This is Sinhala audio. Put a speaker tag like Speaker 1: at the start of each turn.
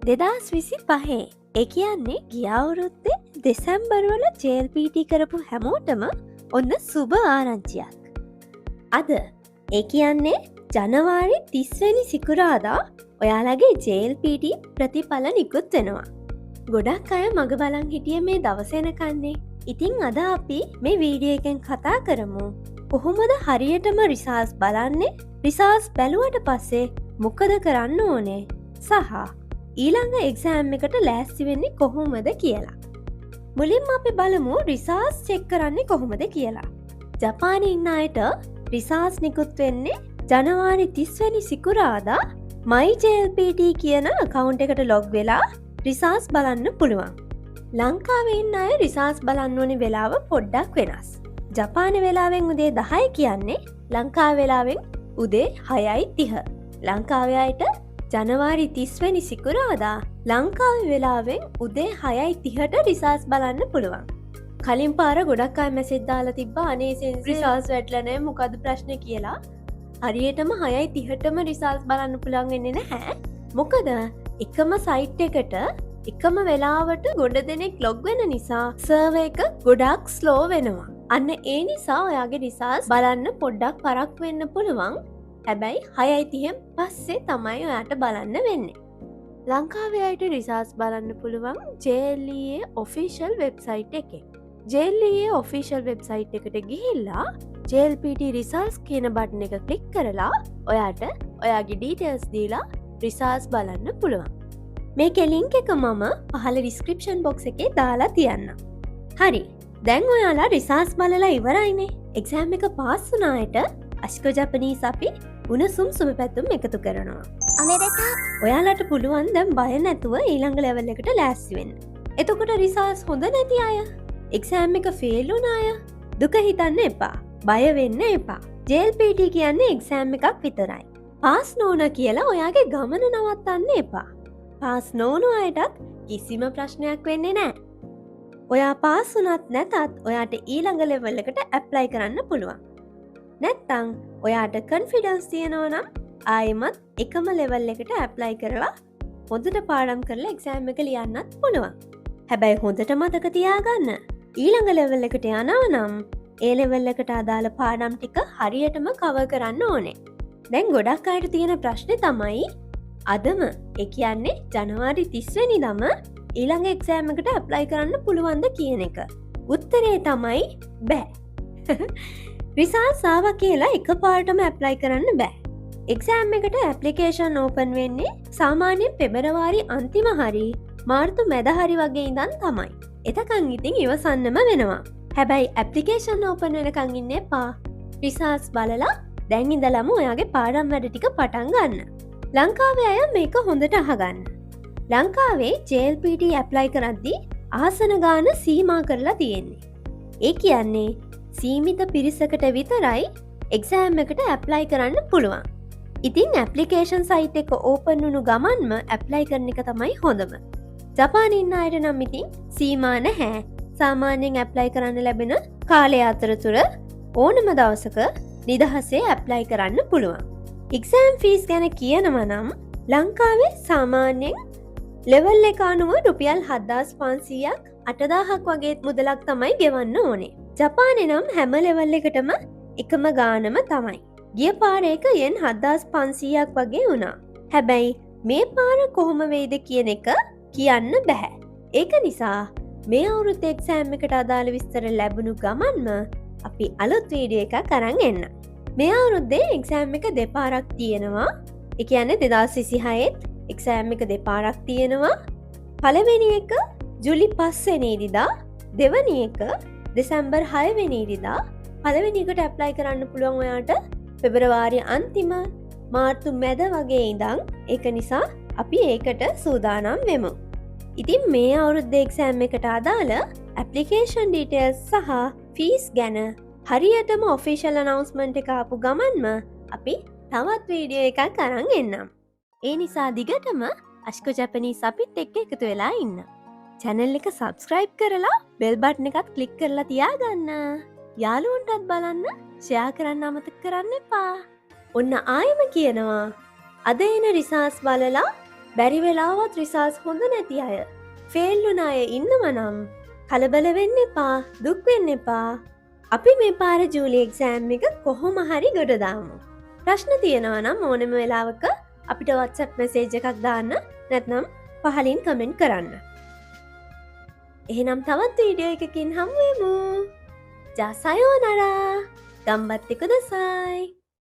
Speaker 1: 2025 ඒ කියන්නේ ගිය අවුරුද්දේ දෙසැම්බර් වල JLPT කරපු හැමෝටම ඔන්න සුබ ආරංචියක්. අද ඒ කියන්නේ ජනවාරි 30 වෙනි සිකුරාදා ඔයාලගේ JLPT ප්‍රතිඵල නිකුත් වෙනවා. ගොඩක් අය මග බලන් හිටියේ මේ දවස එනකන්නේ. ඉතින් අද අපි මේ වීඩියෝ එකෙන් කතා කරමු කොහොමද හරියටම රිසල්ට්ස් බලන්නේ, රිසල්ට්ස් බැලුවට පස්සේ මොකද කරන්න ඕනේ සහ ඊළඟ එක්සෑම් එකට ලෑස්ති වෙන්නේ කොහොමද කියලා. මුලින්ම අපි බලමු රිසල්ට්ස් චෙක් කරන්නේ කොහොමද කියලා. ජපානයේ ඉන්න අයට රිසල්ට්ස් නිකුත් වෙන්නේ ජනවාරි 30 වෙනි සිකුරාදා MyJLPT කියන account එකට log වෙලා රිසල්ට්ස් බලන්න පුළුවන්. ලංකාවේ ඉන්න අය රිසල්ට්ස් බලන්න ඕනේ වෙලාව පොඩ්ඩක් වෙනස්. ජපාන වෙලාවෙන් උදේ 10 කියන්නේ ලංකාවේ වෙලාවෙන් උදේ 6:30. ලංකාවේ අයට ජනවාරි 30 වෙනි සිකුරාදා ලංකාවේ වෙලාවෙන් උදේ 6:30ට රිසල්ට්ස් බලන්න පුළුවන්. කලින් පාර ගොඩක් අය මැසේජ් දාලා තිබ්බා අනේ සෙන්සර් රිසල්ට්ස් වැටලා නැහැ මොකද්ද ප්‍රශ්නේ කියලා. හරියටම 6:30ටම රිසල්ට්ස් බලන්න පුළුවන් වෙන්නේ නැහැ. මොකද එකම සයිට් එකට එකම වෙලාවට ගොඩ දෙනෙක් ලොග් වෙන නිසා සර්වර් එක ගොඩක් ස්ලෝ වෙනවා. අන්න ඒ නිසා ඔයාගේ රිසල්ට්ස් බලන්න පොඩ්ඩක් පරක් වෙන්න පුළුවන්. හැබැයි 6:30න් පස්සේ තමයි ඔයාට බලන්න වෙන්නේ. ලංකාවේ අයට රිසල්ට්ස් බලන්න පුළුවන් JLEA official website එකේ. JLEA official website එකට ගිහිල්ලා JLPT results කියන බටන් එක ක්ලික් කරලා ඔයාට ඔයාගේ details දීලා රිසල්ට්ස් බලන්න පුළුවන්. මේකේ link එක මම පහළ description box එකේ දාලා තියන්නම්. හරි. දැන් ඔයාලා රිසල්ට්ස් බලලා ඉවරයිනේ. එක්සෑම් එක පාස් වුණ අයට අශිකෝ ජපනීස් අපි උණුසුම් සුබ පැතුම් එකතු කරනවා.
Speaker 2: අමෙරිකා
Speaker 1: ඔයාලට පුළුවන් දැන් බය නැතුව ඊළඟ ලෙවල් එකට ලෑස්ති වෙන්න. එතකොට රිසල්ට්ස් හොඳ නැති අය, එක්සෑම් එක ෆේල් වුණ අය දුක හිතන්න එපා. බය වෙන්න එපා. JLPT කියන්නේ එක්සෑම් එකක් විතරයි. පාස් නොවුන කියලා ඔයාගේ ගමන නවත්තන්න එපා. පාස් නොවුණු අයටත් කිසිම ප්‍රශ්නයක් වෙන්නේ නැහැ. ඔයා පාස් වුණත් නැතත් ඔයාට ඊළඟ ලෙවල් එකට ඇප්ලයි කරන්න පුළුවන්. නැත්තං ඔයාට කන්ෆිඩන්ස් තියෙනවා නම් ආයෙමත් එකම ලෙවල් එකට ඇප්ලයි කරලා හොඳට පාඩම් කරලා එක්සෑම් එක ලියන්නත් පුළුවන්. හැබැයි හොඳට මතක තියාගන්න ඊළඟ ලෙවල් එකට යනවා නම් ඒ ලෙවල් එකට අදාළ පාඩම් ටික හරියටම කවර් කරන්න ඕනේ. දැන් ගොඩක් අයට තියෙන ප්‍රශ්නේ තමයි අදම ඒ කියන්නේ ජනවාරි 30 වෙනිදාම ඊළඟ එක්සෑම් එකට ඇප්ලයි කරන්න පුළුවන්ද කියන එක. උත්තරේ තමයි බෑ. රිසල්ට්ස් ආවා කියලා එකපාරටම ඇප්ලයි කරන්න බෑ. එක්සෑම් එකට ඇප්ලිකේෂන් ඕපන් වෙන්නේ සාමාන්‍යයෙන් පෙබරවාරි අන්තිම හරි මාර්තු මැද හරි වගේ ඉඳන් තමයි. එතකන් ඉතින් ඉවසන්නම වෙනවා. හැබැයි ඇප්ලිකේෂන් ඕපන් වෙනකන් ඉන්න එපා. රිසල්ට්ස් බලලා දැන් ඉඳලම ඔයාගේ පාඩම් වැඩ ටික පටන් ගන්න. ලංකාවේ අය මේක හොඳට අහගන්න. ලංකාවේ JLPT ඇප්ලයි කරද්දී ආසන ගාන සීමා කරලා තියෙන්නේ. ඒ කියන්නේ සීමිත පිරිසකට විතරයි එක්සෑම් එකට ඇප්ලයි කරන්න පුළුවන්. ඉතින් ඇප්ලිකේෂන් සයිට් එක ඕපන් වුණු ගමන්ම ඇප්ලයි කරන එක තමයි හොඳම. ජපානයේ ඉන්න අයට නම් ඉතින් සීමා නැහැ. සාමාන්‍යයෙන් ඇප්ලයි කරන්න ලැබෙන කාලය අතරතුර ඕනම දවසක නිදහසේ ඇප්ලයි කරන්න පුළුවන්. එක්සෑම් ෆීස් ගැන කියනවා නම් ලංකාවේ සාමාන්‍යයෙන් ලෙවල් එක අනුව රුපියල් 7500ක් 8000ක් වගේ මුදලක් තමයි ගෙවන්න ඕනේ. ජපානයේ නම් හැම ලෙවල් එකටම එකම ගානම තමයි. ගිය පාර එක යෙන් 7500ක් වගේ වුණා. හැබැයි මේ පාර කොහොම වෙයිද කියන එක කියන්න බෑ. ඒක නිසා මේ අවුරුද්ද එක්සෑම් එකට අදාළ විස්තර ලැබුණු ගමන්ම අපි අලුත් වීඩියෝ එකක් අරන් එන්න. මේ අවුරුද්දේ එක්සෑම් එක දෙපාරක් තියෙනවා. ඒ කියන්නේ 2026 එක්සෑම් එක දෙපාරක් තියෙනවා. පළවෙනි එක ජූලි 5 වෙනිදා, දෙවෙනි එක දෙසැම්බර් 6 වෙනිදා. පළවෙනි එකට ඇප්ලයි කරන්න පුළුවන් ඔයාට පෙබරවාරි අන්තිම මාර්තු මැද වගේ ඉඳන්. ඒක නිසා අපි ඒකට සූදානම් වෙමු. ඉතින් මේ අවුරුද්ද එක්සෑම් එකට අදාළ ඇප්ලිකේෂන් ඩීටේල්ස් සහ ෆීස් ගැන හරියටම ඔෆිෂියල් අනවුන්ස්මන්ට් එක ආපු ගමන්ම අපි තවත් වීඩියෝ එකක් අරන් එන්නම්. ඒ නිසා දිගටම අශිකෝ ජපනීස් අපිත් එක්ක එකතු වෙලා ඉන්න. channel එක subscribe කරලා bell button එකත් click කරලා තියාගන්න. යාළුවන්ටත් බලන්න share කරන්න අමතක කරන්න එපා. ඔන්න ආයෙම කියනවා අද එන රිසල්ට්ස් බලලා බැරි වෙලාවත් රිසාස් හොඳ නැති අය ෆෙල්ලුන අය ඉන්නවනම් කලබල වෙන්න එපා දුක් වෙන්න එපා අපි මේ පාර ජූලි එක්සෑම් එක කොහොම හරි ගොඩ දාමු ප්‍රශ්න තියෙනවා නම් ඕනම වෙලාවක අපිට WhatsApp මැසේජ් එකක් දාන්න නැත්නම් පහලින් කමෙන්ට් කරන්න එහෙනම් තවත් වීඩියෝ එකකින් හමු වෙමු ජා සයෝනරා ගම්බත් එක්ක දසයි